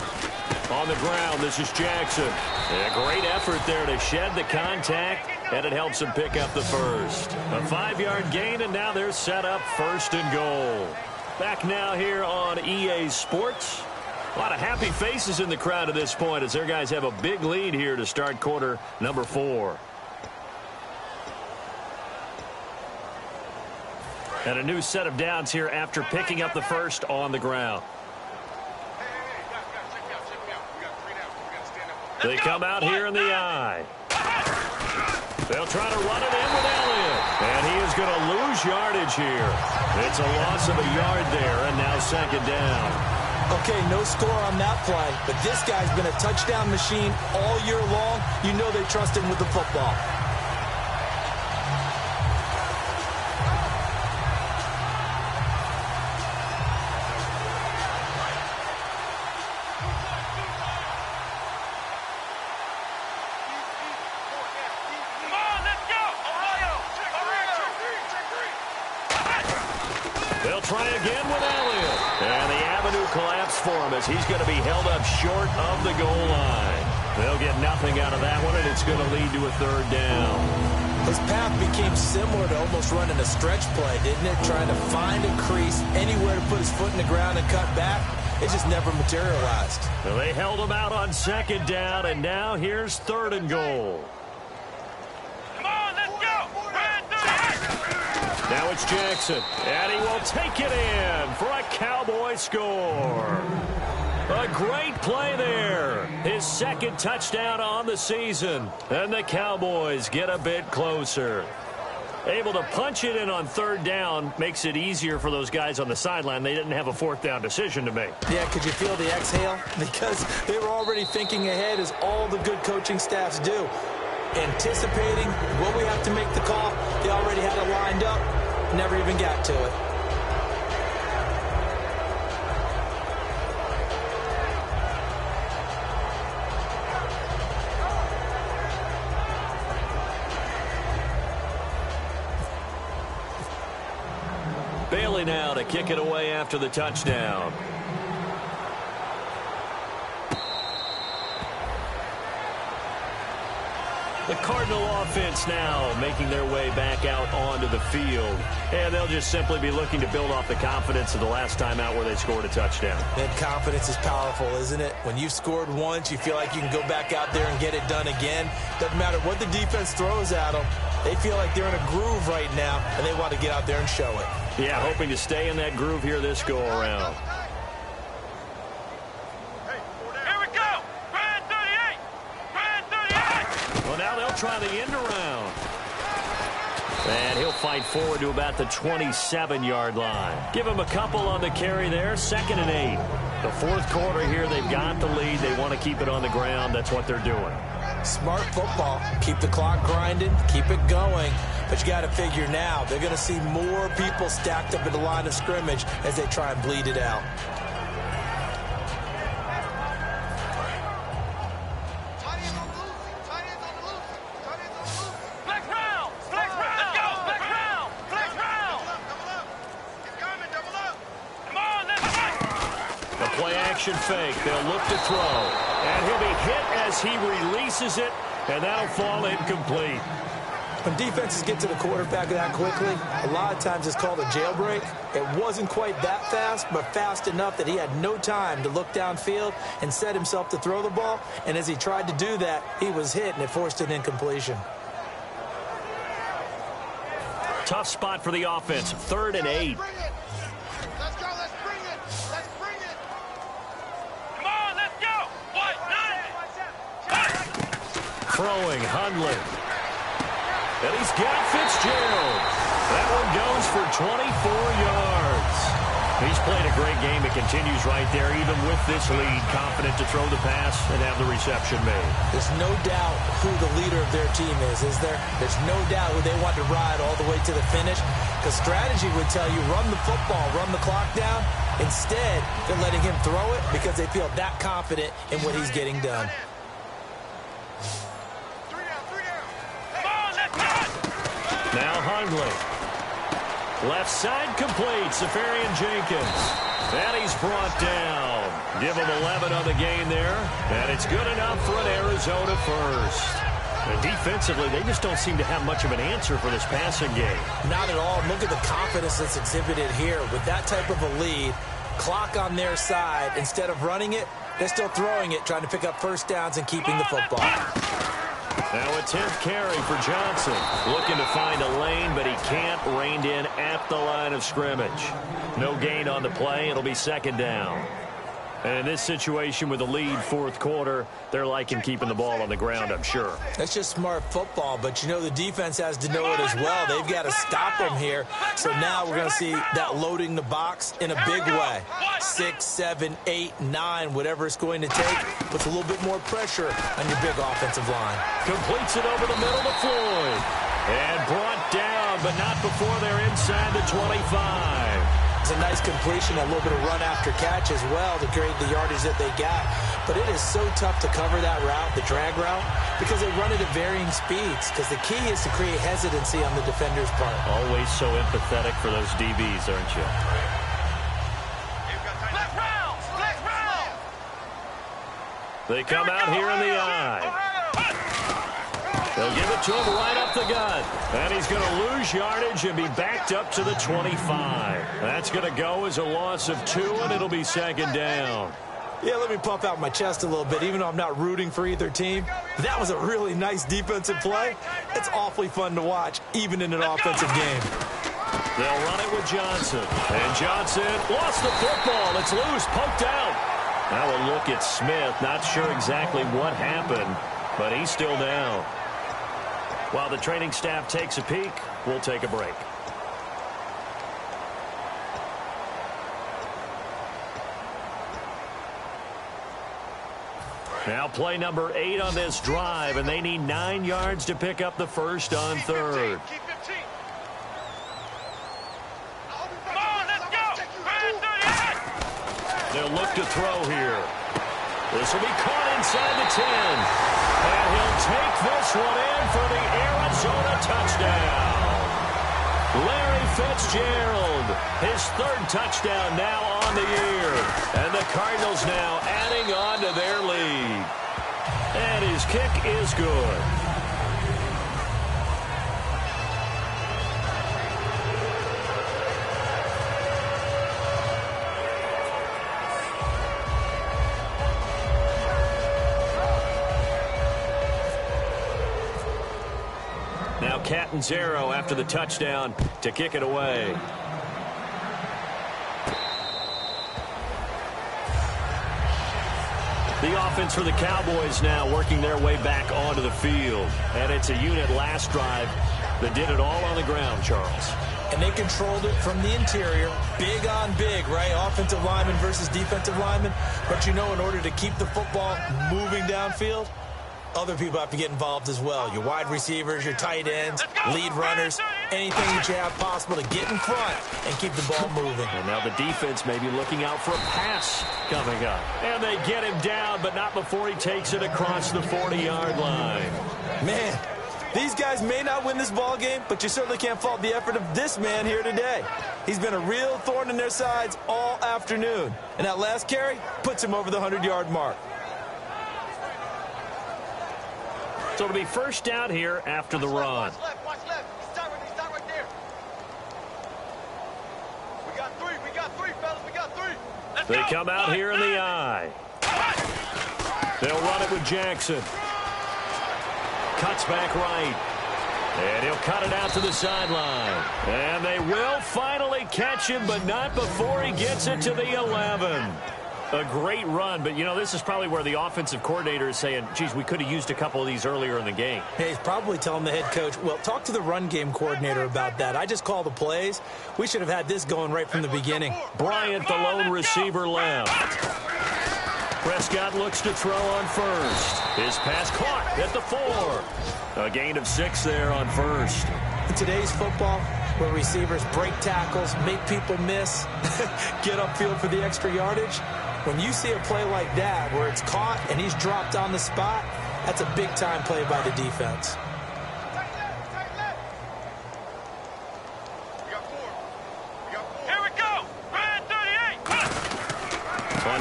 On the ground, this is Jackson. A great effort there to shed the contact, and it helps him pick up the first. A 5-yard gain, and now they're set up 1st and goal. Back now here on EA Sports. A lot of happy faces in the crowd at this point as their guys have a big lead here to start quarter number 4. And a new set of downs here after picking up the first on the ground. They come out here in the eye. They'll try to run it in with Elliott. And he is going to lose yardage here. It's a loss of a yard there, and now 2nd down. Okay, no score on that play, but this guy's been a touchdown machine all year long. You know they trust him with the football. They'll try again with Elliott. And the avenue collapsed for him as he's going to be held up short of the goal line. They'll get nothing out of that one, and it's going to lead to a 3rd down. His path became similar to almost running a stretch play, didn't it? Trying to find a crease, anywhere to put his foot in the ground and cut back. It just never materialized. Well, they held him out on 2nd down, and now here's 3rd and goal. Now it's Jackson, and he will take it in for a Cowboy score. A great play there. His 2nd touchdown on the season, and the Cowboys get a bit closer. Able to punch it in on 3rd down makes it easier for those guys on the sideline. They didn't have a 4th down decision to make. Yeah, could you feel the exhale? Because they were already thinking ahead, as all the good coaching staffs do. Anticipating what we have to make the call. They already had it lined up. Never even got to it. Bailey now to kick it away after the touchdown. The Cardinal offense now making their way back out onto the field. And they'll just simply be looking to build off the confidence of the last time out where they scored a touchdown. And confidence is powerful, isn't it? When you've scored once, you feel like you can go back out there and get it done again. Doesn't matter what the defense throws at them. They feel like they're in a groove right now, and they want to get out there and show it. Yeah, hoping to stay in that groove here this go-around. Try the end around. And he'll fight forward to about the 27-yard line. Give him a couple on the carry there. 2nd and 8. The 4th quarter here, they've got the lead. They want to keep it on the ground. That's what they're doing. Smart football. Keep the clock grinding. Keep it going. But you got to figure now, they're going to see more people stacked up at the line of scrimmage as they try and bleed it out. Fake. They'll look to throw. And he'll be hit as he releases it, and that'll fall incomplete. When defenses get to the quarterback that quickly, a lot of times it's called a jailbreak. It wasn't quite that fast, but fast enough that he had no time to look downfield and set himself to throw the ball. And as he tried to do that, he was hit, and it forced an incompletion. Tough spot for the offense. 3rd and 8. Throwing, Hundley. And he's got Fitzgerald. That one goes for 24 yards. He's played a great game. It continues right there, even with this lead. Confident to throw the pass and have the reception made. There's no doubt who the leader of their team is there? There's no doubt who they want to ride all the way to the finish. Because strategy would tell you, run the football, run the clock down. Instead, they're letting him throw it because they feel that confident in what he's getting done. Now Hundley. Left side complete. Safarian Jenkins. And he's brought down. Give him 11 on the game there. And it's good enough for an Arizona first. And defensively, they just don't seem to have much of an answer for this passing game. Not at all. Look at the confidence that's exhibited here. With that type of a lead, clock on their side, instead of running it, they're still throwing it, trying to pick up first downs and keeping the football. Now a 10th carry for Johnson. Looking to find a lane, but he can't. Reined in at the line of scrimmage. No gain on the play. It'll be second down. And in this situation with the lead fourth quarter, they're liking keeping the ball on the ground, I'm sure. That's just smart football, but you know the defense has to know it as well. They've got to stop them here. So now we're going to see that loading the box in a big way. 6, 7, 8, 9, whatever it's going to take, puts a little bit more pressure on your big offensive line. Completes it over the middle to Floyd. And brought down, but not before they're inside the 25. It's a nice completion, a little bit of run after catch as well to create the yardage that they got. But it is so tough to cover that route, the drag route, because they run it at varying speeds. Because the key is to create hesitancy on the defender's part. Always so empathetic for those DBs, aren't you? They come out here in the eye. They'll give it to him right up the gut. And he's going to lose yardage and be backed up to the 25. That's going to go as a loss of 2, and it'll be second down. Yeah, let me pump out my chest a little bit, even though I'm not rooting for either team. That was a really nice defensive play. It's awfully fun to watch, even in an offensive game. They'll run it with Johnson. And Johnson lost the football. It's loose, poked out. Now a look at Smith. Not sure exactly what happened, but he's still down. While the training staff takes a peek, we'll take a break. Now play number 8 on this drive, and they need 9 yards to pick up the first on third. They'll look to throw here. This will be caught inside the 10. And he'll take this one in for the Arizona touchdown. Larry Fitzgerald, his 3rd touchdown now on the year. And the Cardinals now adding on to their lead. And his kick is good. Now Catanzaro after the touchdown to kick it away. The offense for the Cowboys now working their way back onto the field. And it's a unit last drive that did it all on the ground, Charles. And they controlled it from the interior. Big on big, right? Offensive lineman versus defensive lineman. But you know, in order to keep the football moving downfield, other people have to get involved as well. Your wide receivers, your tight ends, lead runners, anything that you have possible to get in front and keep the ball moving. And now the defense may be looking out for a pass coming up. And they get him down, but not before he takes it across the 40-yard line. Man, these guys may not win this ball game, but you certainly can't fault the effort of this man here today. He's been a real thorn in their sides all afternoon. And that last carry puts him over the 100-yard mark. So it'll be first down here after the run. Watch left. He's tight right there. We got 3, fellas. We got 3. They come out here in the eye. They'll run it with Jackson. Cuts back right. And he'll cut it out to the sideline. And they will finally catch him, but not before he gets it to the 11. A great run, but, you know, this is probably where the offensive coordinator is saying, geez, we could have used a couple of these earlier in the game. Hey, he's probably telling the head coach, well, talk to the run game coordinator about that. I just call the plays. We should have had this going right from the beginning. Bryant, the lone receiver, left. Prescott looks to throw on first. His pass caught at the 4. A gain of 6 there on first. In today's football, where receivers break tackles, make people miss, get upfield for the extra yardage, when you see a play like that where it's caught and he's dropped on the spot, that's a big-time play by the defense. We got 4.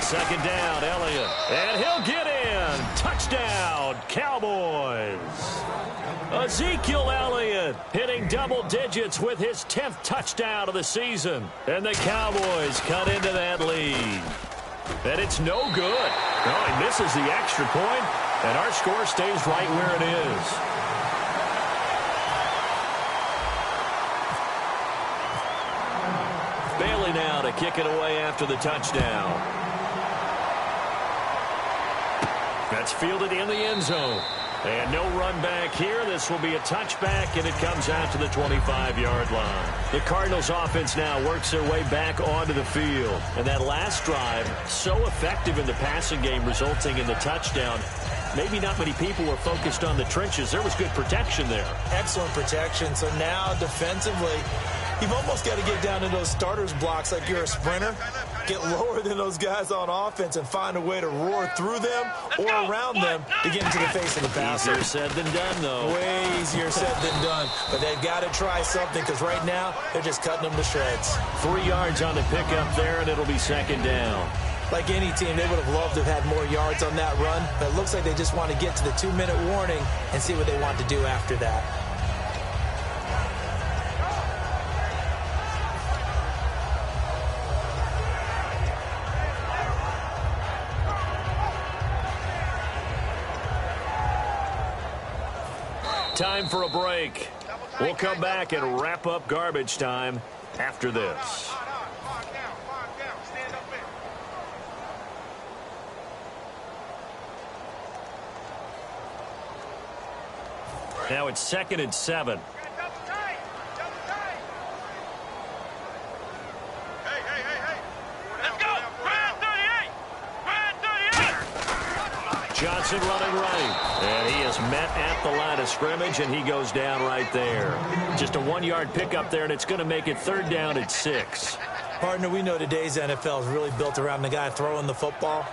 second down, Elliott. And he'll get in. Touchdown, Cowboys. Ezekiel Elliott hitting double digits with his 10th touchdown of the season. And the Cowboys cut into that lead. And it's no good. No, he misses the extra point, and our score stays right where it is. Bailey now to kick it away after the touchdown. That's fielded in the end zone. And no run back here. This will be a touchback, and it comes out to the 25-yard line. The Cardinals offense now works their way back onto the field. And that last drive, so effective in the passing game, resulting in the touchdown. Maybe not many people were focused on the trenches. There was good protection there. Excellent protection. So now defensively, you've almost got to get down to those starters blocks like you're a sprinter. Get lower than those guys on offense and find a way to roar through them or around them to get into the face of the passer. Easier said than done, though. Way easier said than done. But they've got to try something because right now they're just cutting them to shreds. 3 yards on the pickup there, and it'll be second down. Like any team, they would have loved to have had more yards on that run. But it looks like they just want to get to the 2-minute warning and see what they want to do after that. Time for a break. We'll come back and wrap up garbage time after this. Now it's 2nd and 7. Johnson running right. And he is met at the line of scrimmage, and he goes down right there. Just a 1-yard pickup there, and it's going to make it 3rd down and 6. Partner, we know today's NFL is really built around the guy throwing the football.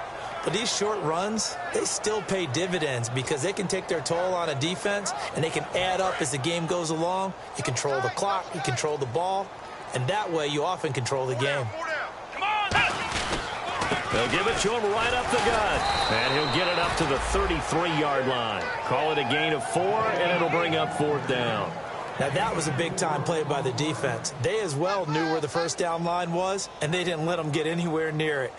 But these short runs, they still pay dividends because they can take their toll on a defense, and they can add up as the game goes along. You control the clock, you control the ball, and that way you often control the game. They'll give it to him right up the gut. And he'll get it up to the 33-yard line. Call it a gain of 4, and it'll bring up 4th down. Now, that was a big-time play by the defense. They as well knew where the first down line was, and they didn't let them get anywhere near it.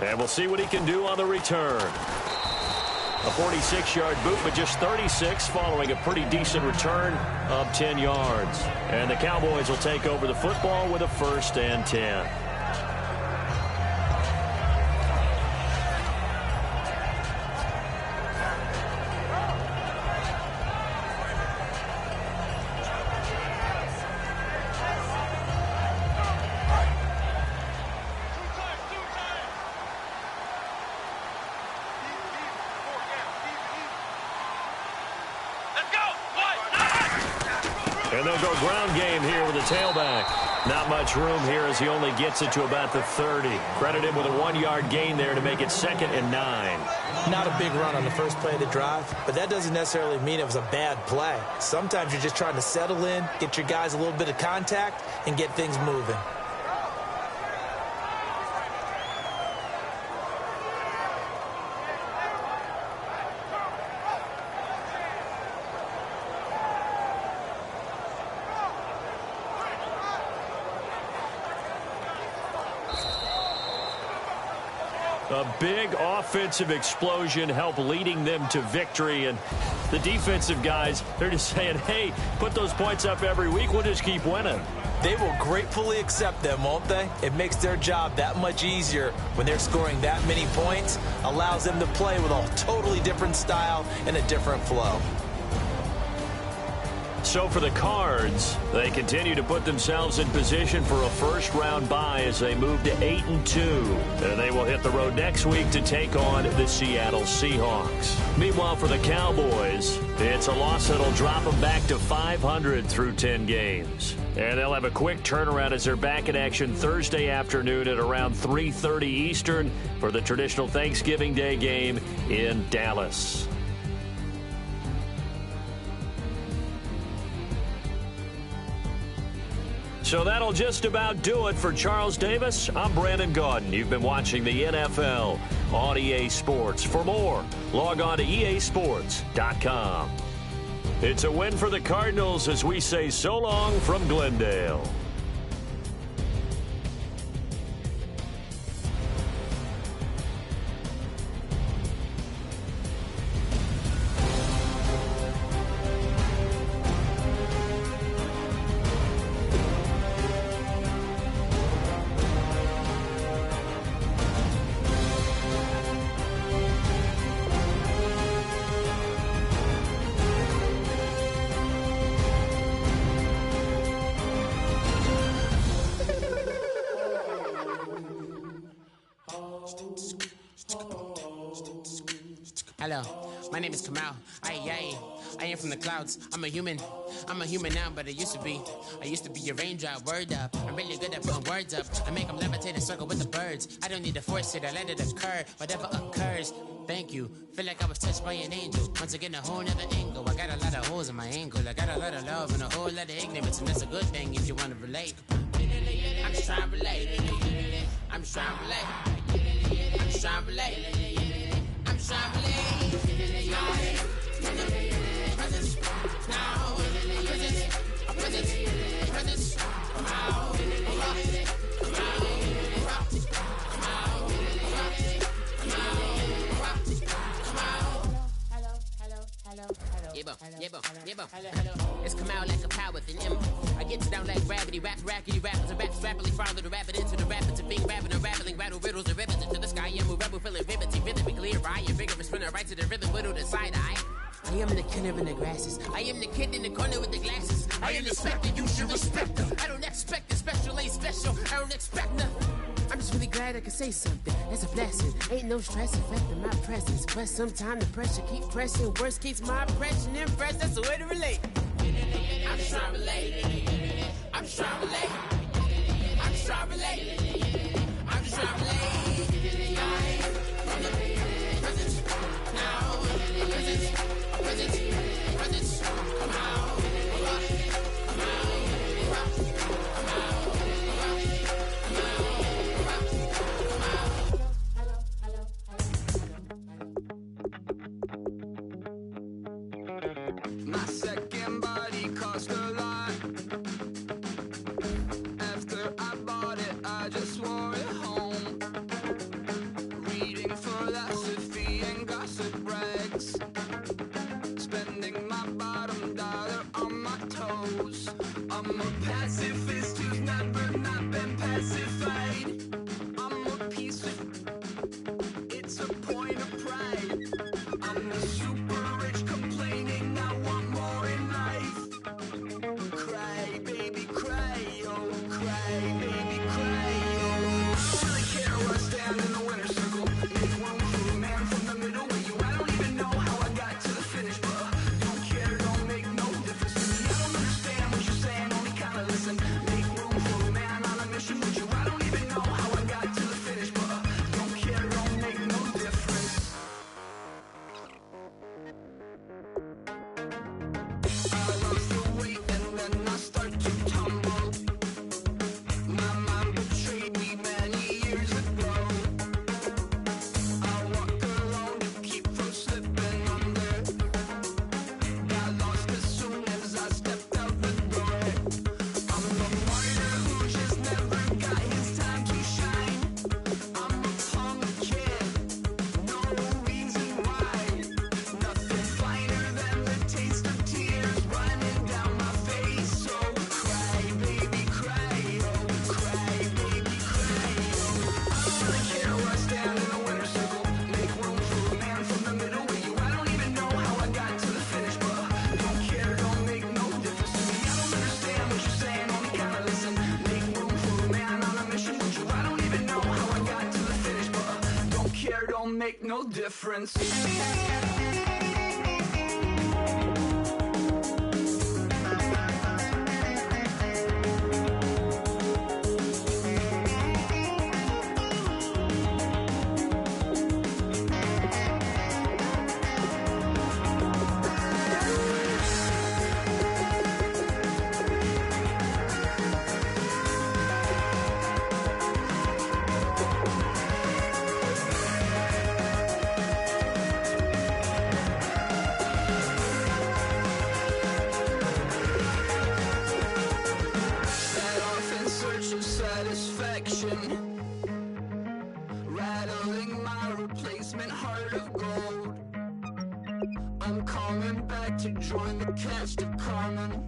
And we'll see what he can do on the return. A 46-yard boot, but just 36 following a pretty decent return of 10 yards. And the Cowboys will take over the football with a 1st and 10. And they'll go ground game here with a tailback. Not much room here as he only gets it to about the 30. Credit him with a 1-yard gain there to make it 2nd and 9. Not a big run on the first play of the drive, but that doesn't necessarily mean it was a bad play. Sometimes you're just trying to settle in, get your guys a little bit of contact, and get things moving. A big offensive explosion helped leading them to victory. And the defensive guys, they're just saying, hey, put those points up every week. We'll just keep winning. They will gratefully accept them, won't they? It makes their job that much easier when they're scoring that many points. Allows them to play with a totally different style and a different flow. So for the Cards, they continue to put themselves in position for a first-round bye as they move to 8-2. And they will hit the road next week to take on the Seattle Seahawks. Meanwhile, for the Cowboys, it's a loss that'll drop them back to 500 through 10 games. And they'll have a quick turnaround as they're back in action Thursday afternoon at around 3:30 Eastern for the traditional Thanksgiving Day game in Dallas. So that'll just about do it for Charles Davis. I'm Brandon Gaudin. You've been watching the NFL on EA Sports. For more, log on to easports.com. It's a win for the Cardinals as we say so long from Glendale. Hello, my name is Kamal. I am from the clouds. I'm a human now, but I used to be a raindrop. Word up, I'm really good at putting words up. I make them levitate and circle with the birds. I don't need to force it, I let it occur. Whatever occurs, thank you. Feel like I was touched by an angel. Once again, a whole nother angle. I got a lot of holes in my angle. I got a lot of love and a whole lot of ignorance, and that's a good thing if you want to relate. I'm just trying to relate. I'm just trying to relate. I'm just trying to relate. I'm just trying to relate. It's come out like a power with an M. I get down like gravity, rackety rappers and raps rapidly follow the rapid into the rapid to being rapping and rattling, rattle riddles and ribbons into the sky. I'm a rebel feeling ribbity, rhythmically clear eye, and vigorous spinner right to the rhythm, whittle the side eye. I am the killer in the grasses. I am the kid in the corner with the glasses. I am the specter, you should respect them. I don't expect the special, ain't special. I don't expect nothing. I'm just really glad I can say something. That's a blessing. Ain't no stress affecting my presence. But sometimes the pressure keep pressing. Worst keeps my impression impressed. That's the way to relate. I'm just trying to relate. I'm just trying to relate. I'm just trying to relate. I'm just trying to relate. From the present, now, present, come out. My second body cost a lot. After I bought it, I just wore it home. Reading philosophy and gossip rags. Spending my bottom dollar on my toes. I'm a pacifist who's never not been pacified. I'm a piece of... It's a point of pride. I'm the super rich complaining I want more in life. Cry, baby, cry, oh, cry, baby, cry, oh. I don't really care where I stand in the winner's circle. Make room for a man from the middle with you. I don't even know how I got to the finish, but don't care, don't make no difference to me. I don't understand what you're saying, only kinda listen. don't make no difference. Set off in search of satisfaction, rattling my replacement heart of gold. I'm coming back to join the cast of Carmen.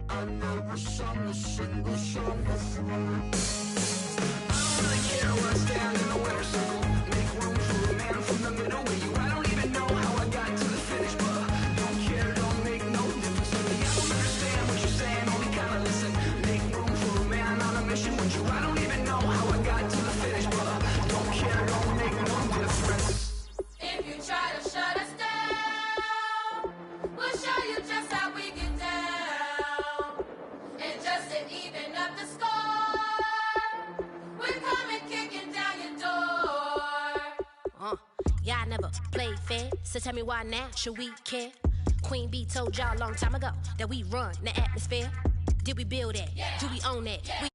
I never sung a single song before. I don't really care where I stand in the winner's circle. Make room for a man from the middle with you. I don't even know how I got to the finish, but don't care, don't make no difference to me. I don't understand what you're saying, only kinda listen. Make room for a man on a mission with you. I don't even know how I got to the finish, but don't care, don't make no difference. If you try to shut us down, we'll show you just how we get down. And just to even up the score, we're coming kicking down your door. Y'all never played fair, so tell me why now should we care? Queen Bee told y'all a long time ago that we run the atmosphere. Did we build that? Do we own that? We